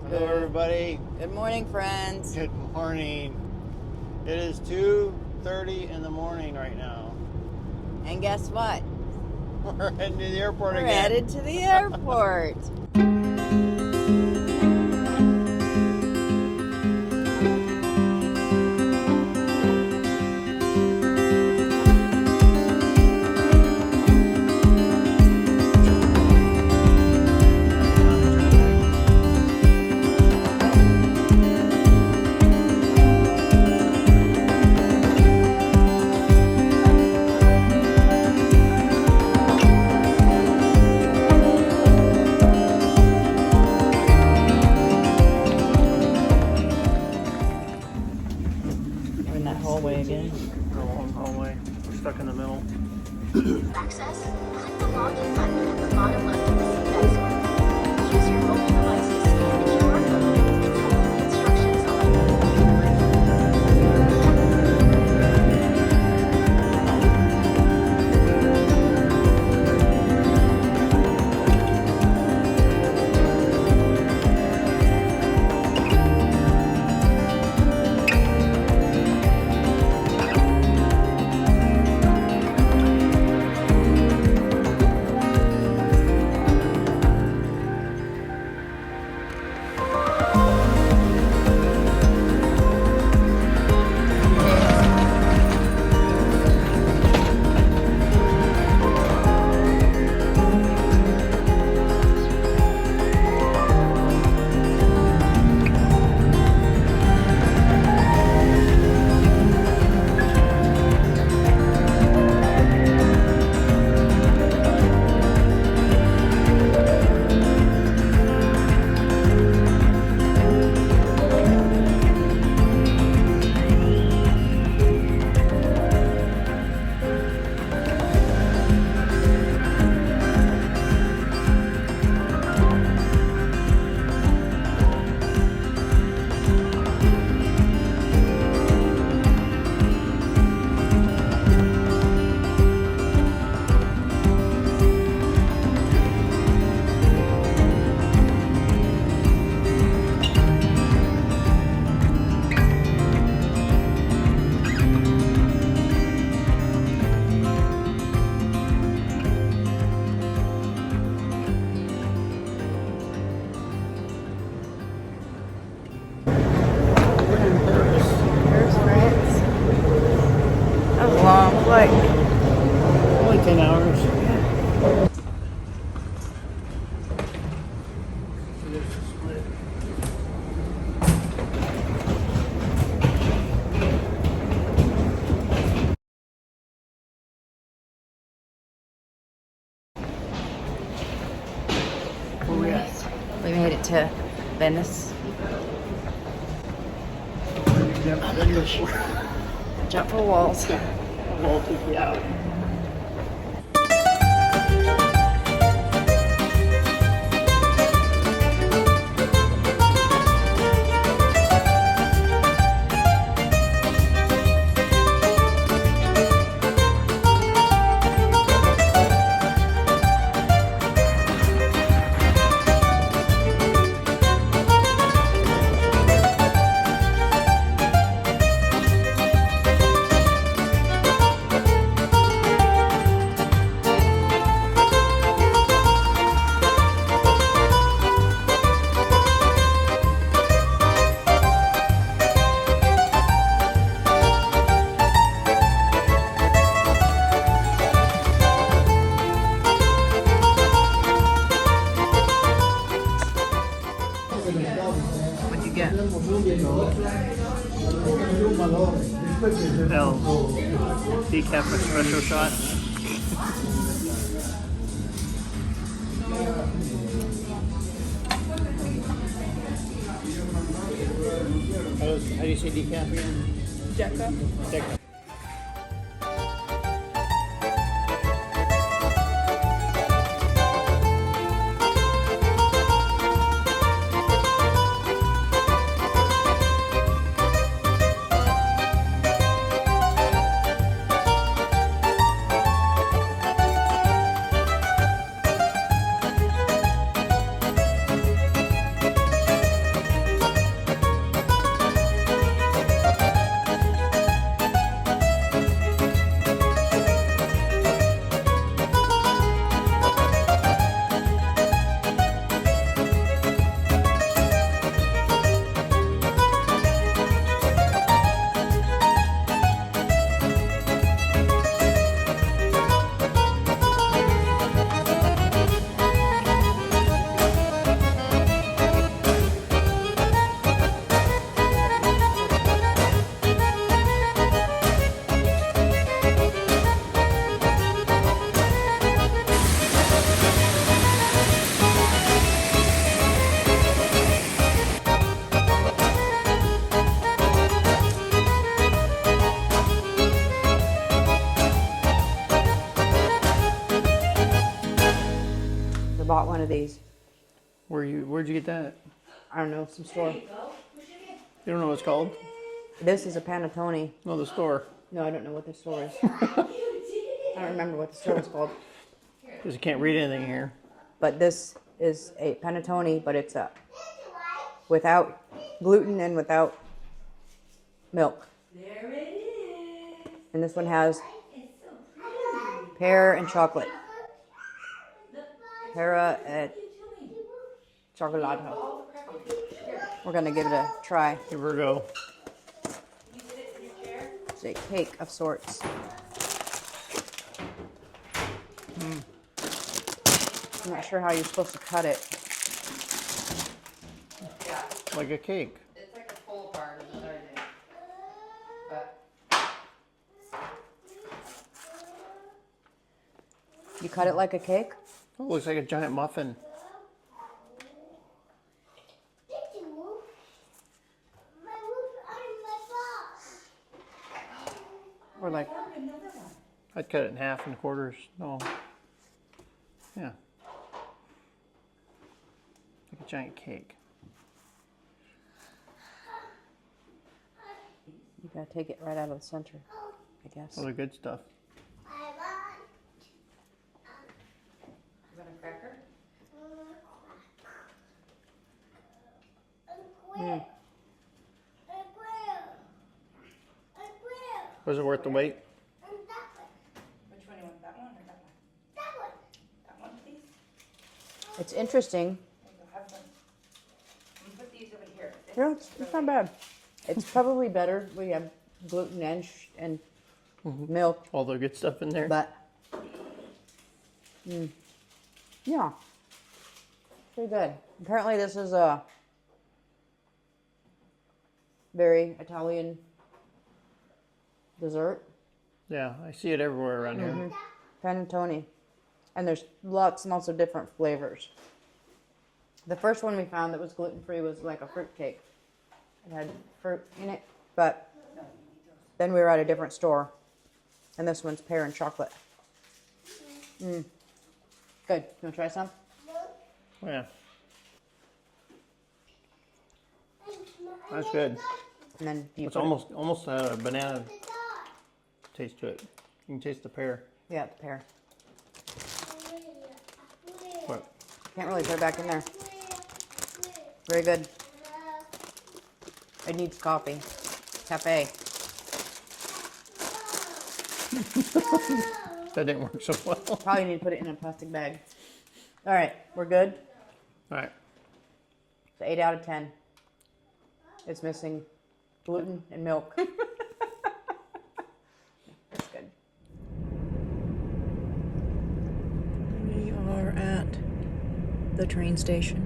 Hello, everybody. Good morning, friends. Good morning. It is 2:30 in the morning right now. And guess what? We're heading to the airport We're again. headed to the airport. We're in that hallway again. The long hallway. We're stuck in the middle. Access, click the login button at the bottom left of the seat back. Use your mobile device to scan the QR code and follow the instructions Here's France. That was a long flight. Only 10 hours. Where we at? We made it to Venice. Jump for walls. Wall took you out. What'd you get? L. Decaf espresso shot. How do you say decaf again? Deca. these. Where'd you get that? I don't know, some store. You don't know what it's called? This is a panettone. No, the store. No, I don't know what the store is. I don't remember what the store was called. Because you can't read anything here. But this is a panettone, but it's without gluten and without milk. There it is. And this one has It's so pretty. pear and chocolate. Pera et chocolato. All the crackers. Here, We're gonna give it a try. Here we go. you sit it in your chair. It's a cake of sorts. I'm not sure how you're supposed to cut it. Yeah, Like a cake. it's like a pull apart of another day. But You cut it like a cake? Oh, it looks like a giant muffin. Or like, I'd cut it in half and quarters. No. Yeah. Like a giant cake. you gotta take it right out of the center, I guess. All the good stuff. you want a cracker? Was it worth the wait? Which one you want? That one or that one? That one, please. It's interesting. There you go, have fun. I'm gonna put these over here. This Yeah, is it's not bad. It's probably better. We have gluten and milk, All the good stuff in there. but yeah, pretty good. Apparently, this is a very Italian dessert, Yeah, I see it everywhere around here. panettone, and there's lots and lots of different flavors. The first one we found that was gluten free was like a fruit cake. It had fruit in it, but then we were at a different store, and this one's pear and chocolate. Good. You want to try some? Yeah. That's good. And then you It's put it- almost a banana taste to it. You can taste the pear. yeah, it's pear. But Can't really put it back in there. Very good. It needs coffee. Cafe. that didn't work so well. Probably need to put it in a plastic bag. All right, we're good. All right. It's 8 out of 10. It's missing gluten and milk. That's good. We are at the train station,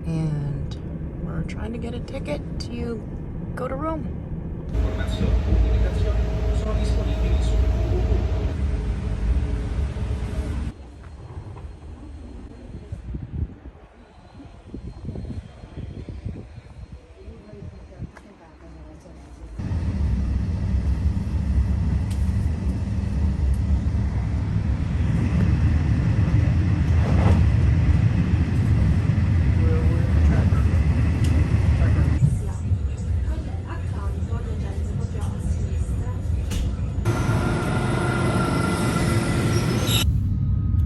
and we're trying to get a ticket to go to Rome. Sono disponibili su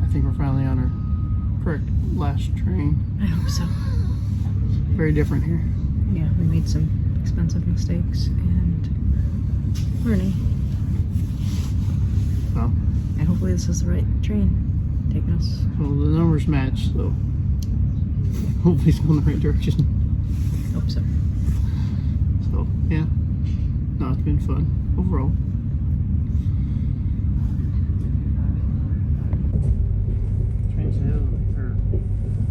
I think we're finally on our correct last train. I hope so. Very different here. Yeah, we made some expensive mistakes and learning. Well, And hopefully this is the right train taking us. well, the numbers match, so hopefully it's going the right direction. Hope so. So, yeah. No, it's been fun overall. Trains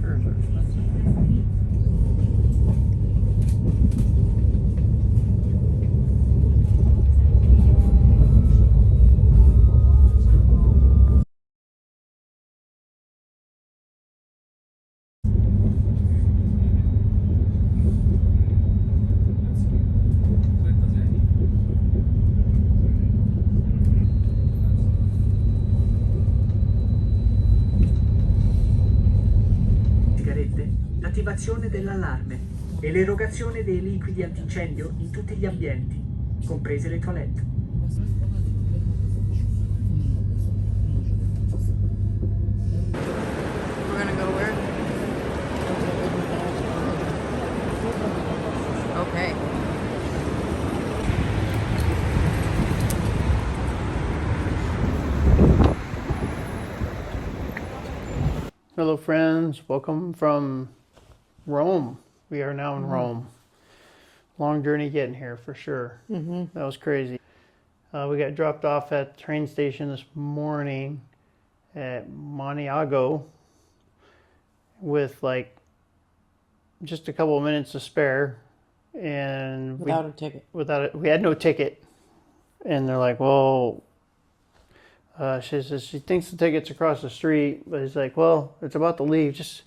fares are expensive. l'attivazione dell'allarme e l'erogazione dei liquidi antincendio in tutti gli ambienti, comprese le toilette. We're gonna go where? Okay. Hello friends, welcome from Rome. We are now in Rome. Long journey getting here for sure. That was crazy. We got dropped off at the train station this morning at Maniago with like just a couple of minutes to spare, and Without a ticket. we had no ticket, and they're like, well, she says she thinks the ticket's across the street, but he's like, well, it's about to leave. Just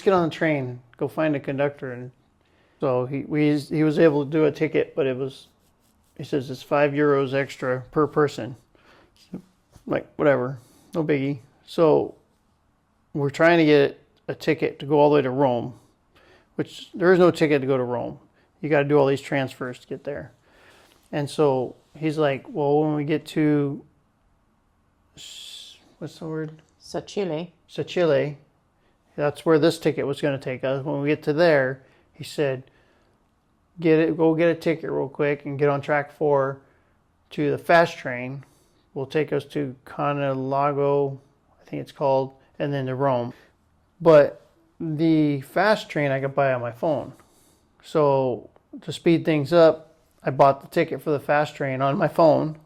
get on the train, go find a conductor. And so he was able to do a ticket, but he says it's €5 extra per person. Like, whatever, no biggie. So we're trying to get a ticket to go all the way to Rome, which there is no ticket to go to Rome. You got to do all these transfers to get there. And so he's like, well, when we get to, what's the word? Sicily. That's where this ticket was going to take us. When we get to there, he said, go get a ticket real quick and get on track 4 to the fast train. Will take us to Canelago, I think it's called, and then to Rome. But the fast train I could buy on my phone. So to speed things up, I bought the ticket for the fast train on my phone.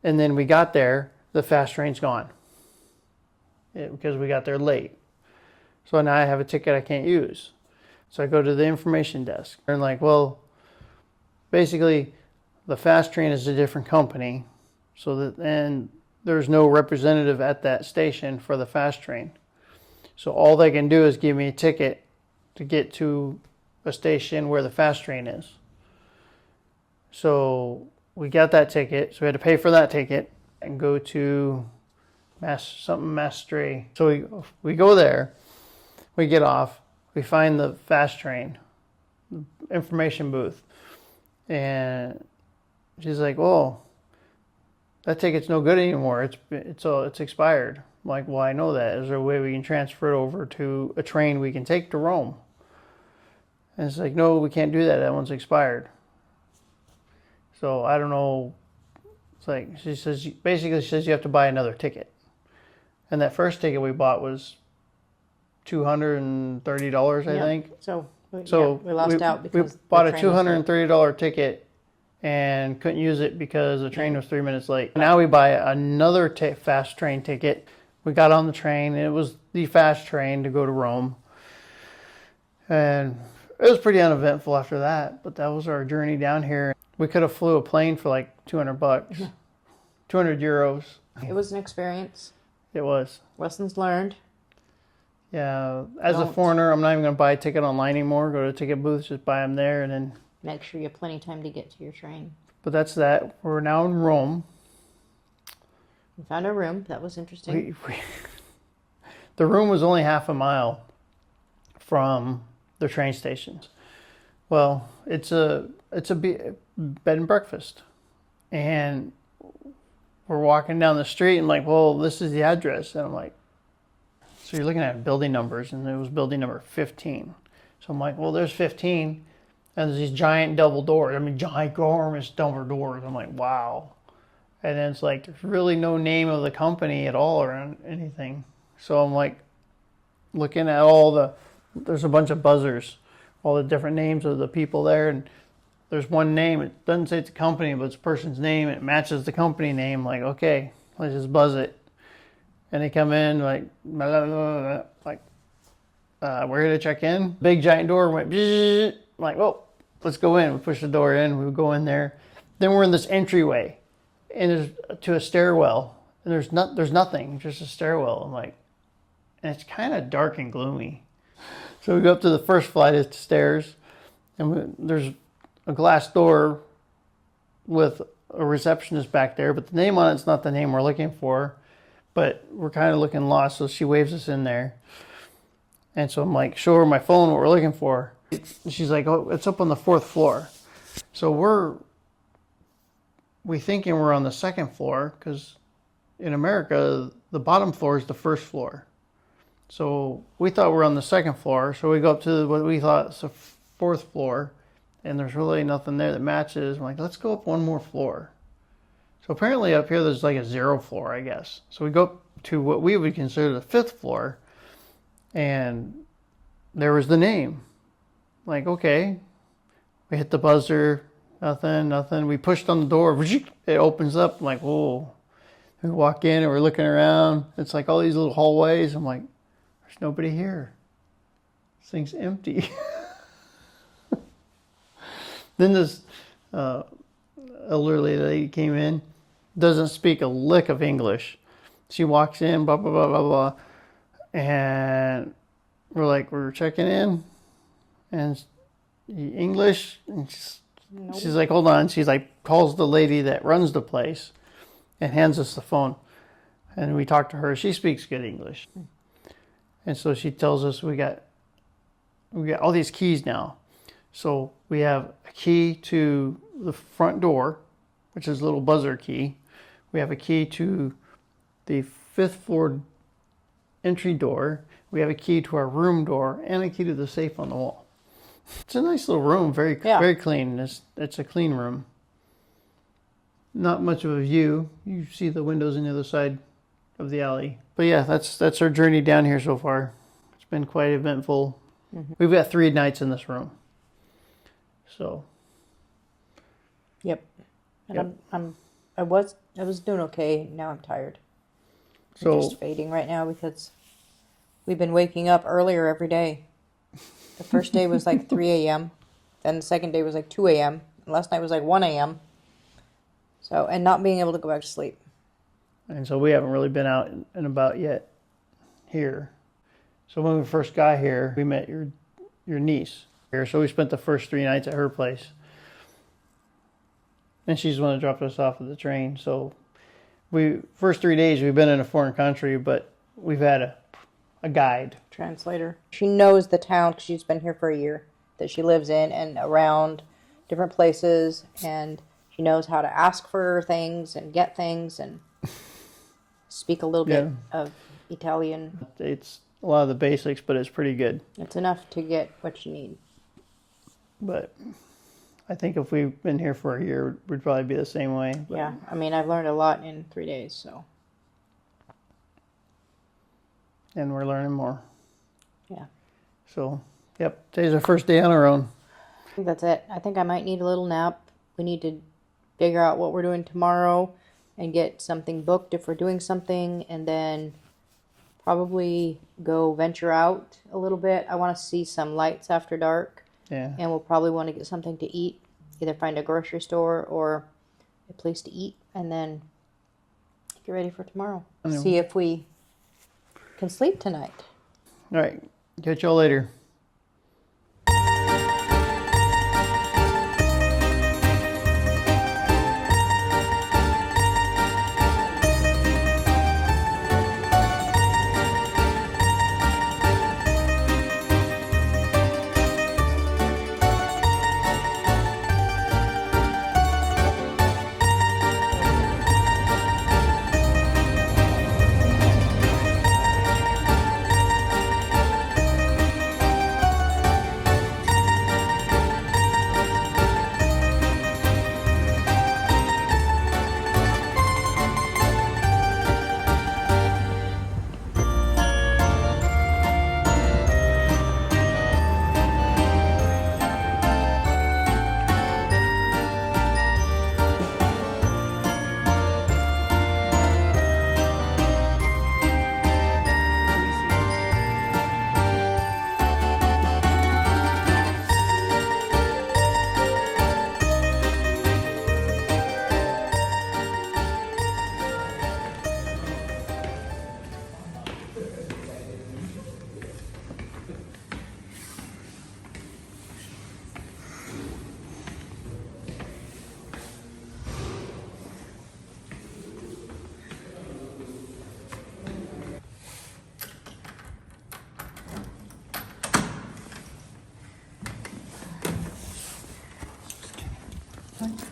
And then we got there, the fast train's gone. Because we got there late. So now I have a ticket I can't use. So I go to the information desk. And like, well, basically the fast train is a different company. And there's no representative at that station for the fast train. So all they can do is give me a ticket to get to a station where the fast train is. So we got that ticket. So we had to pay for that ticket and go to Mastre. So we go there. We get off. We find the fast train information booth. And she's like, "Oh, that ticket's no good anymore. It's expired." I'm like, well, I know that. Is there a way we can transfer it over to a train we can take to Rome? And it's like, no, we can't do that. That one's expired. So I don't know. It's like, she says you have to buy another ticket. And that first ticket we bought was $230, I think. So we lost out because we bought a $230 ticket and couldn't use it because the train was 3 minutes late. Now we buy another fast train ticket. We got on the train, and it was the fast train to go to Rome. And it was pretty uneventful after that, but that was our journey down here. We could have flew a plane for like $200, €200. It was an experience. It was. Lessons learned. Yeah, as a foreigner, I'm not even going to buy a ticket online anymore. Go to ticket booths, just buy them there, and then make sure you have plenty of time to get to your train. But that's that. We're now in Rome. We found our room. That was interesting. The room was only half a mile from the train stations. Well, it's a bed and breakfast, and we're walking down the street and like, well, this is the address, and I'm like, so you're looking at building numbers, and it was building number 15. So I'm like, well, there's 15, and there's these giant double doors. I mean, ginormous double doors. I'm like, wow. And then it's like, there's really no name of the company at all or anything. So I'm like, looking at there's a bunch of buzzers, all the different names of the people there. And there's one name, it doesn't say it's a company, but it's a person's name. And it matches the company name. Like, okay, let's just buzz it. And they come in like, blah, blah, blah, we're here to check in. Big giant door went, I'm like, well, let's go in. We push the door in, we go in there. Then we're in this entryway. And there's to a stairwell, and there's nothing, just a stairwell. I'm like, and it's kind of dark and gloomy. So we go up to the first flight of stairs, and there's a glass door with a receptionist back there, but the name on it's not the name we're looking for, but we're kind of looking lost. So she waves us in there, And so I'm like, show her my phone, what we're looking for. She's like, oh, it's up on the 4th floor. So we thinking we're on the 2nd floor, because in America, the bottom floor is the 1st floor. So we thought we were on the 2nd floor. So we go up to what we thought is the 4th floor, and there's really nothing there that matches. I'm like, let's go up one more floor. So apparently up here there's like a 0 floor, I guess. So we go up to what we would consider the 5th floor, and there was the name. Like, okay. We hit the buzzer, nothing. We pushed on the door, it opens up. I'm like, whoa. We walk in and we're looking around. It's like all these little hallways. I'm like, there's nobody here. This thing's empty. Then this elderly lady came in, doesn't speak a lick of English. She walks in, blah, blah, blah, blah, blah. And we're checking in. And English. And she's like, hold on. She's like, calls the lady that runs the place and hands us the phone. And we talk to her. She speaks good English. And so she tells us we got all these keys now. So we have a key to the front door, which is a little buzzer key. We have a key to the 5th floor entry door. We have a key to our room door and a key to the safe on the wall. It's a nice little room, very clean. It's a clean room. Not much of a view. You see the windows on the other side of the alley. But yeah, that's our journey down here so far. It's been quite eventful. Mm-hmm. We've got 3 nights in this room. So. Yep. And yep. I was doing okay. Now I'm tired. I'm just fading right now because we've been waking up earlier every day. The first day was like 3 a.m. Then the second day was like 2 a.m. And last night was like 1 a.m. So, and not being able to go back to sleep. And so we haven't really been out and about yet here. So when we first got here, we met your niece here. So we spent the first 3 nights at her place. And she's the one that dropped us off at the train. So first 3 days we've been in a foreign country, but we've had a guide. Translator. She knows the town because she's been here for a year that she lives in and around different places, and she knows how to ask for things and get things and speak a little bit of Italian. It's a lot of the basics, but it's pretty good. It's enough to get what you need. But I think if we've been here for a year, we'd probably be the same way. But yeah, I mean, I've learned a lot in 3 days, so. And we're learning more. Yeah. So, yep, today's our first day on our own. I think that's it. I think I might need a little nap. We need to figure out what we're doing tomorrow and get something booked if we're doing something, and then probably go venture out a little bit. I want to see some lights after dark. Yeah. And we'll probably want to get something to eat. Either find a grocery store or a place to eat, and then get ready for tomorrow. See if we can sleep tonight. All right. Catch y'all later. That's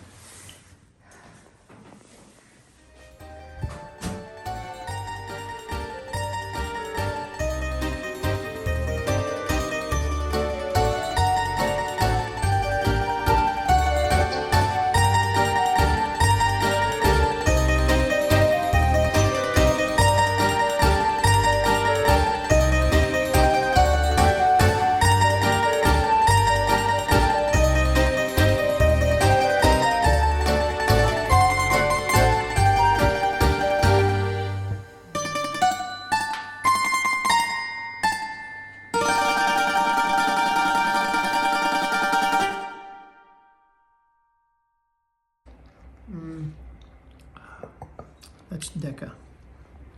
Deca.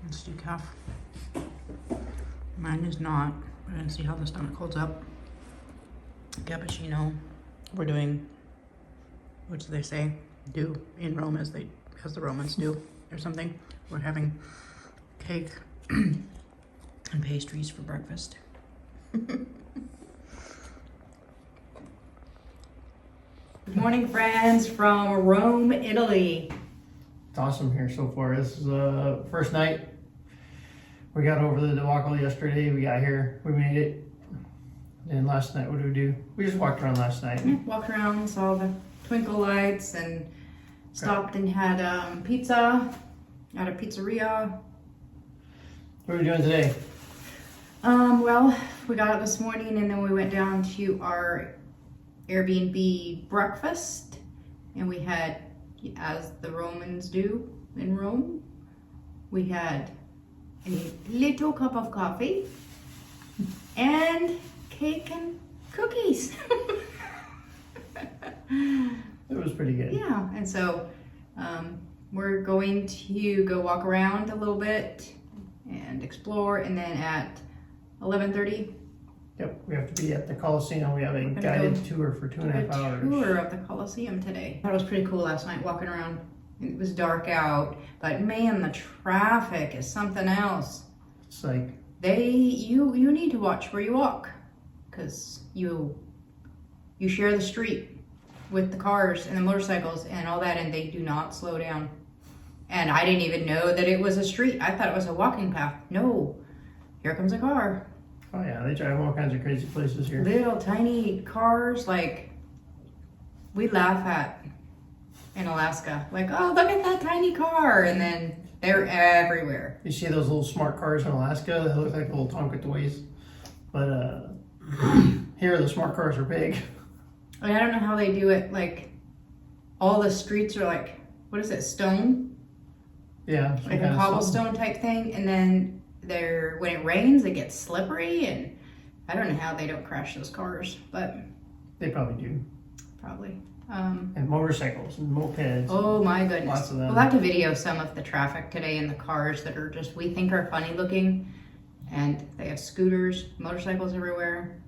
Let's do calf. Mine is not. We're gonna see how the stomach holds up. Cappuccino. We're doing, what do they say? Do in Rome as the Romans do, or something. We're having cake and pastries for breakfast. Good morning, friends from Rome, Italy. It's awesome here so far. This is the first night. We got over the debacle yesterday. We got here. We made it. And last night, what did we do? We just walked around last night. Yeah, walked around, saw the twinkle lights, and stopped and had pizza at a pizzeria. What are we doing today? Well, we got up this morning and then we went down to our Airbnb breakfast, and we had, as the Romans do in Rome, we had a little cup of coffee and cake and cookies. It was pretty good. Yeah, and so we're going to go walk around a little bit and explore, and then at 11:30, Yep, we have to be at the Coliseum. We have a gonna guided go tour for 2.5 hours. tour of the Coliseum today. That was pretty cool last night, walking around. It was dark out, but man, the traffic is something else. It's like, You need to watch where you walk, because you share the street with the cars and the motorcycles and all that, and they do not slow down. And I didn't even know that it was a street. I thought it was a walking path. No, here comes a car. oh yeah, they drive all kinds of crazy places here. Little tiny cars, like we laugh at in Alaska. Like, oh, look at that tiny car. And then they're everywhere. You see those little smart cars in Alaska? They look like little Tonka-toys. But here, the smart cars are big. I mean, I don't know how they do it. Like, all the streets are like, what is it, stone? Yeah. some Like kind a of cobblestone type thing. And then when it rains, it gets slippery. And I don't know how they don't crash those cars, but They probably do. probably. And motorcycles and mopeds. Oh my goodness. Lots of them. We'll have to video some of the traffic today in the cars that are just, we think are funny looking. And they have scooters, motorcycles everywhere.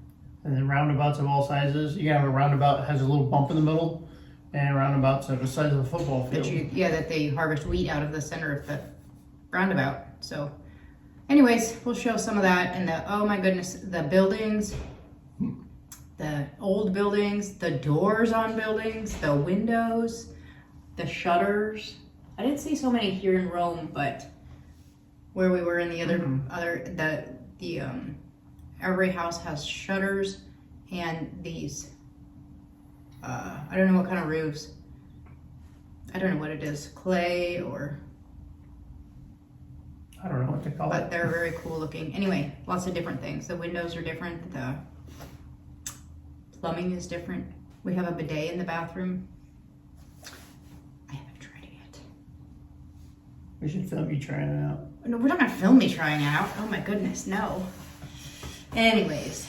And then roundabouts of all sizes. You can have a roundabout that has a little bump in the middle, and roundabouts of the size of a football field. That they harvest wheat out of the center of the roundabout. So anyways, we'll show some of that. And oh my goodness, the buildings, the old buildings, the doors on buildings, the windows, the shutters. I didn't see so many here in Rome, but where we were in the every house has shutters and these, I don't know what kind of roofs. I don't know what it is, clay or, I don't know what to call but it. they're very cool looking. Anyway, lots of different things. The windows are different. The plumbing is different. We have a bidet in the bathroom. I haven't tried it yet. We should film you trying it out. No, we're not gonna film me trying it out. Oh my goodness, no. Anyways,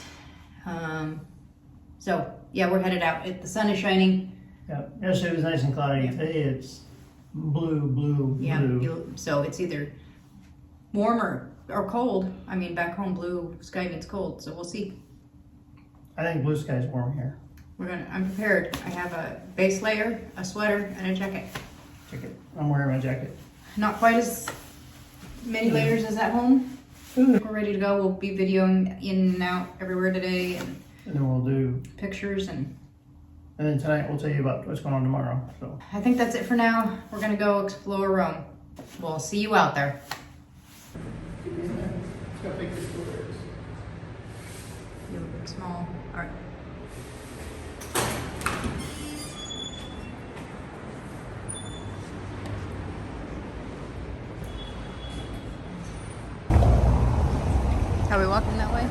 so yeah, we're headed out. The sun is shining. Yeah. Yesterday was nice and cloudy. Today it's blue. Yeah, so it's either warmer or cold. I mean, back home, blue sky means cold. So we'll see. I think blue sky's warm here. I'm prepared. I have a base layer, a sweater, and a jacket. Check it. I'm wearing my jacket. Not quite as many layers as at home. We're ready to go. We'll be videoing in and out everywhere today, and And then we'll do pictures, and And then tonight we'll tell you about what's going on tomorrow. So I think that's it for now. We're gonna go explore Rome. We'll see you out there. You look small. All right. Are we walking that way?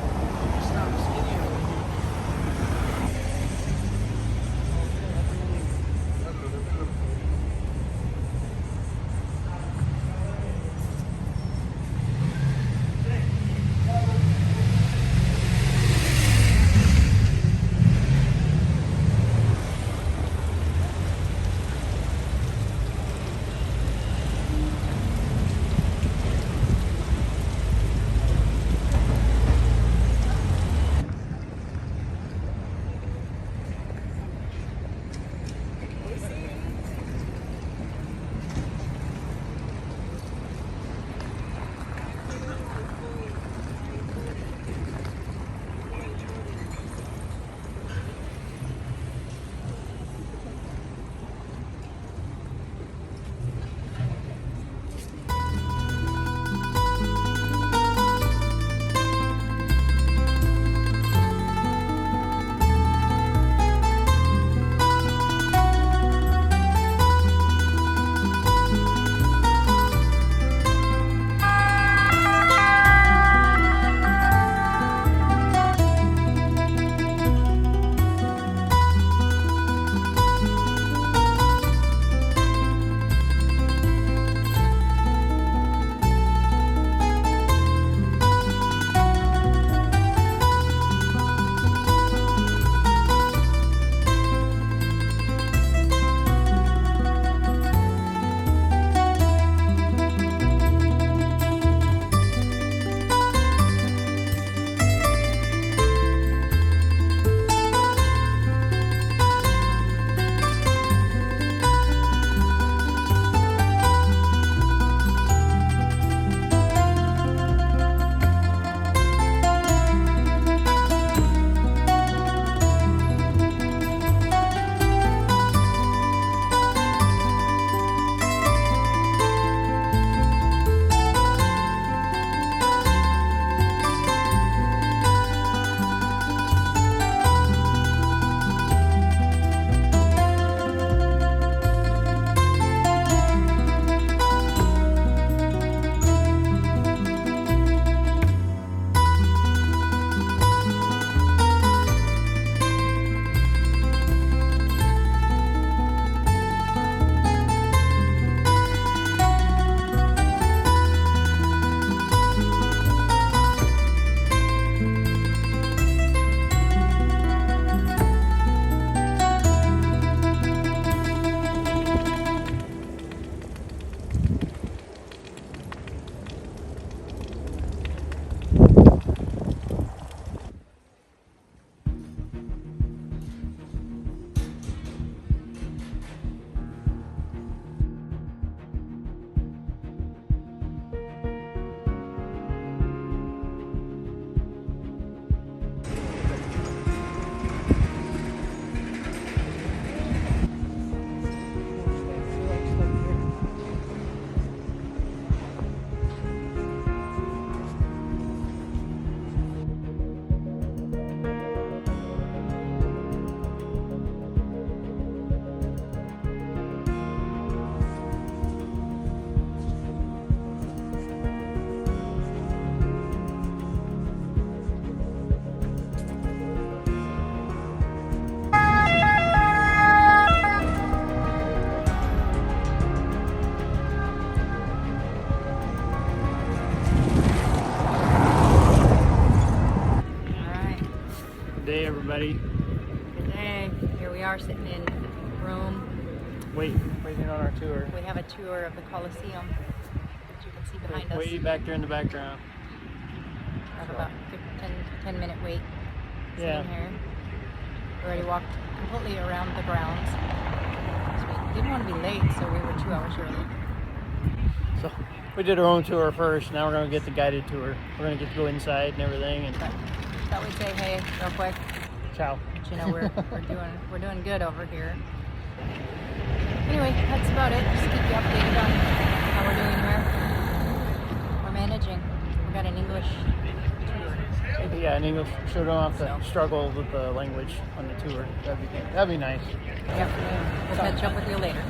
everybody. Good day. Here we are sitting in Rome. Waiting on our tour. We have a tour of the Colosseum that you can see behind us. Way back there in the background. We have about 10 minute wait Yeah. sitting here. We already walked completely around the grounds. So we didn't want to be late, so we were 2 hours early. So we did our own tour first. Now we're gonna get the guided tour. We're gonna get to go inside and everything. And But thought we'd say hey real quick. ciao. You know, we're doing good over here. Anyway, that's about it. Just keep you updated on how we're doing here. We're managing. We got an English tour. Yeah, in English, so we don't have to struggle with the language on the tour. That'd be nice. Yep. We'll catch up with you later.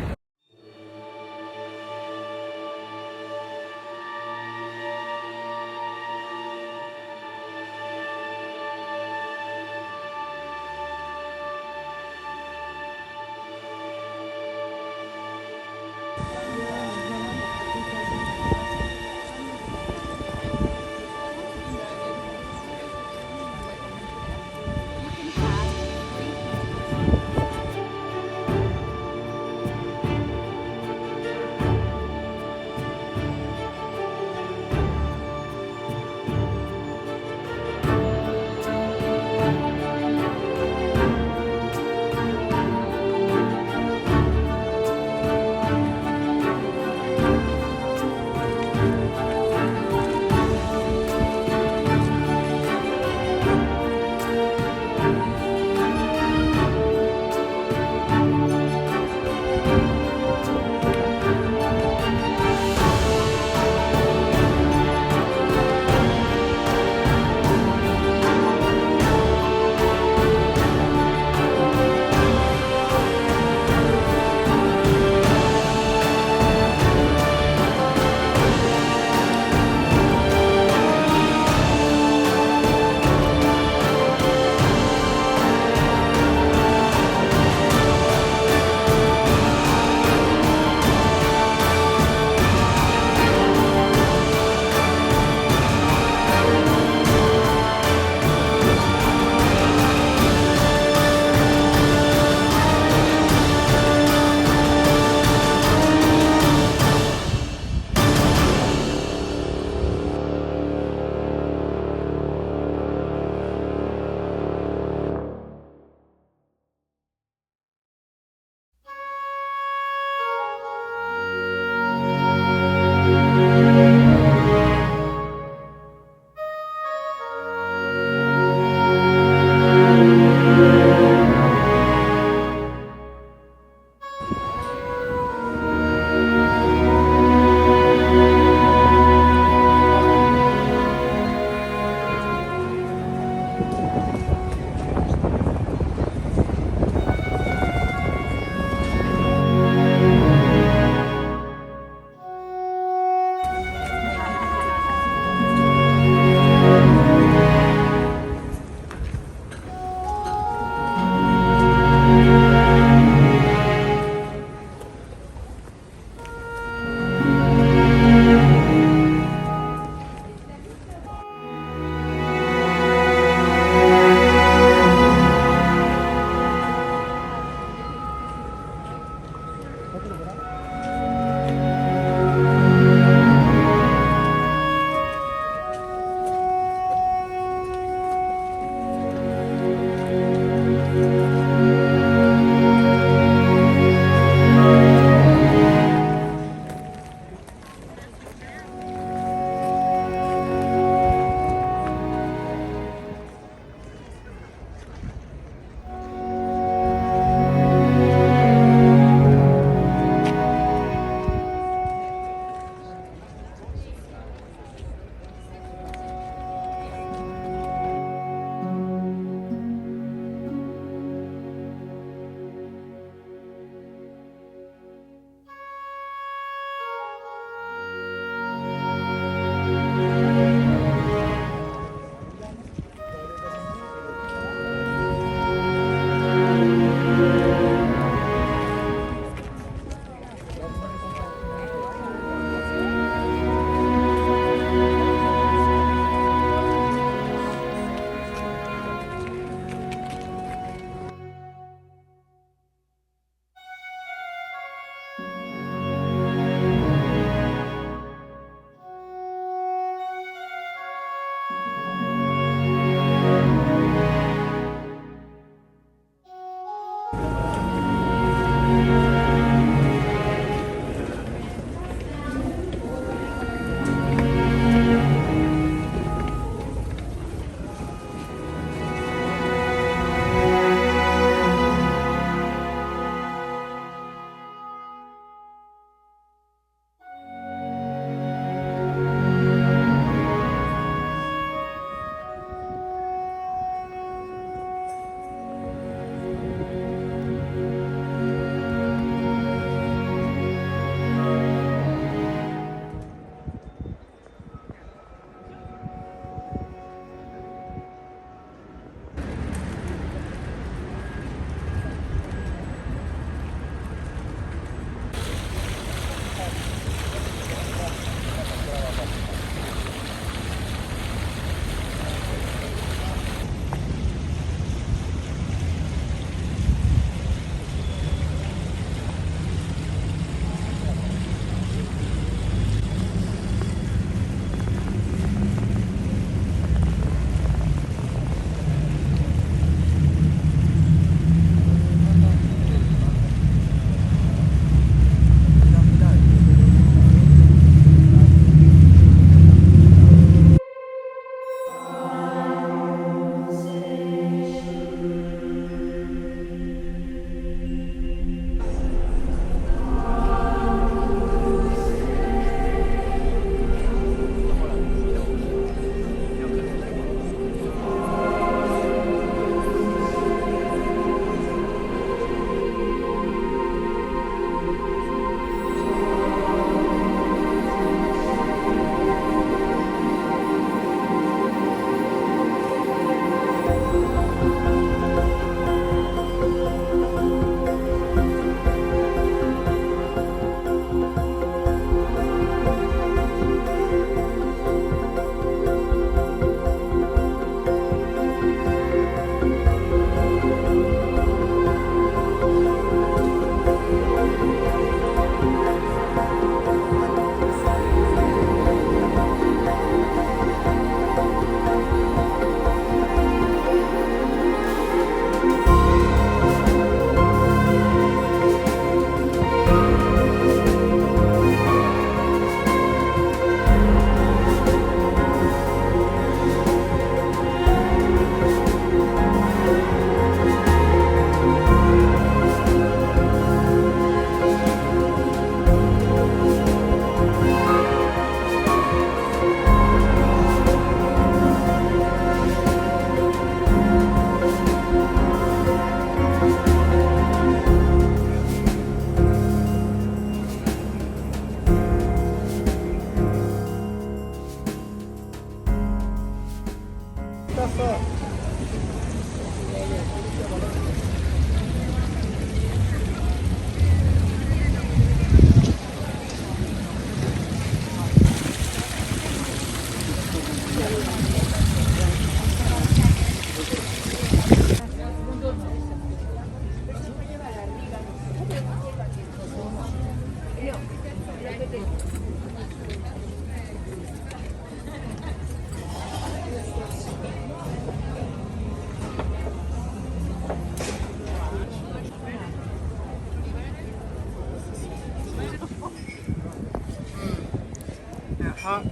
hot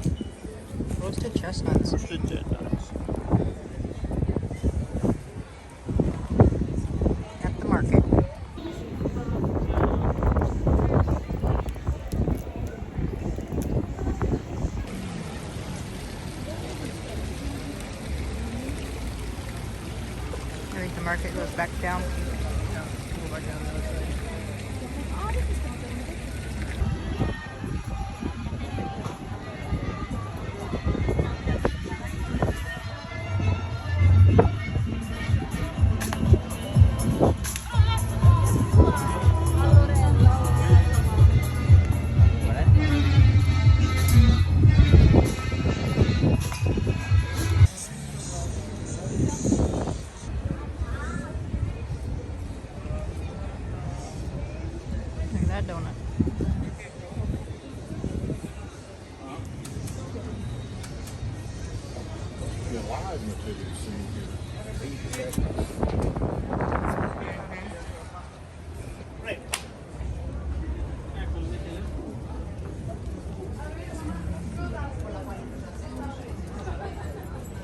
Roasted chestnuts. roasted chestnuts. At the market. I think the market goes back down. Look at that donut.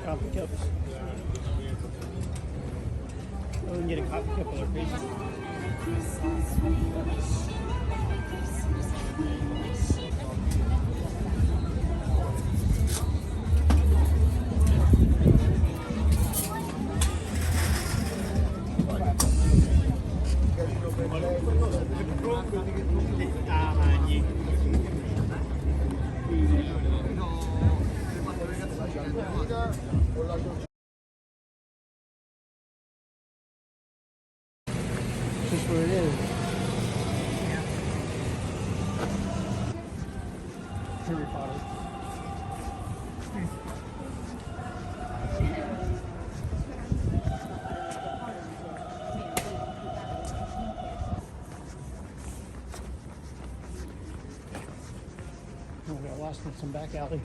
Coffee cups. Oh, we can get a coffee cup with our pizza. Just where it is. Harry Potter. Oh, we got lost in some back alley.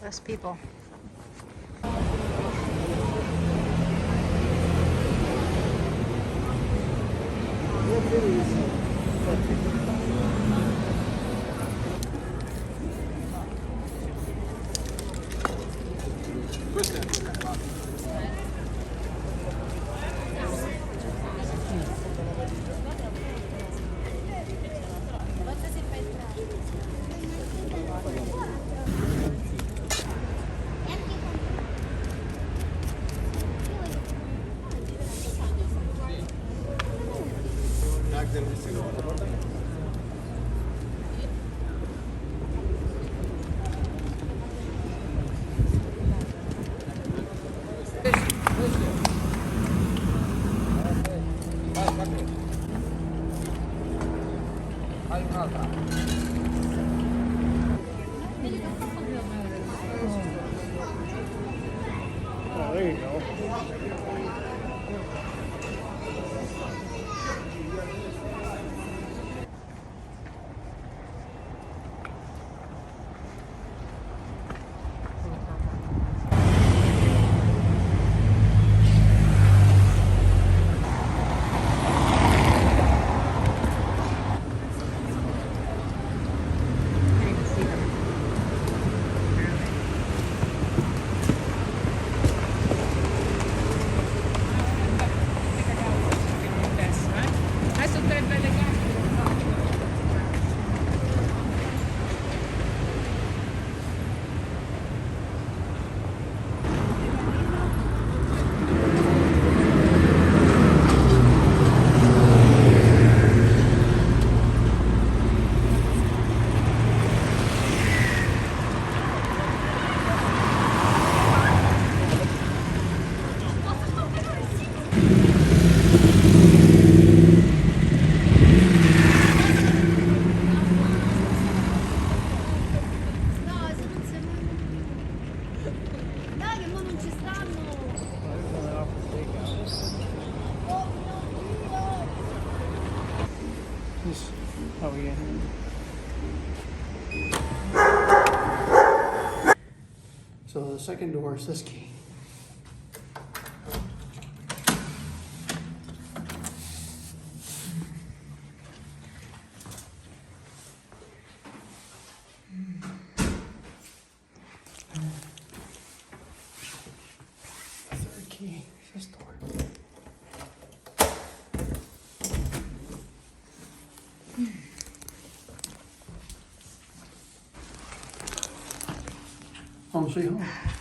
Less people. Oh, there you go. I didn't see them. Dai, ma non ci stanno! This, oh yeah. So the second door is this key. home sweet home.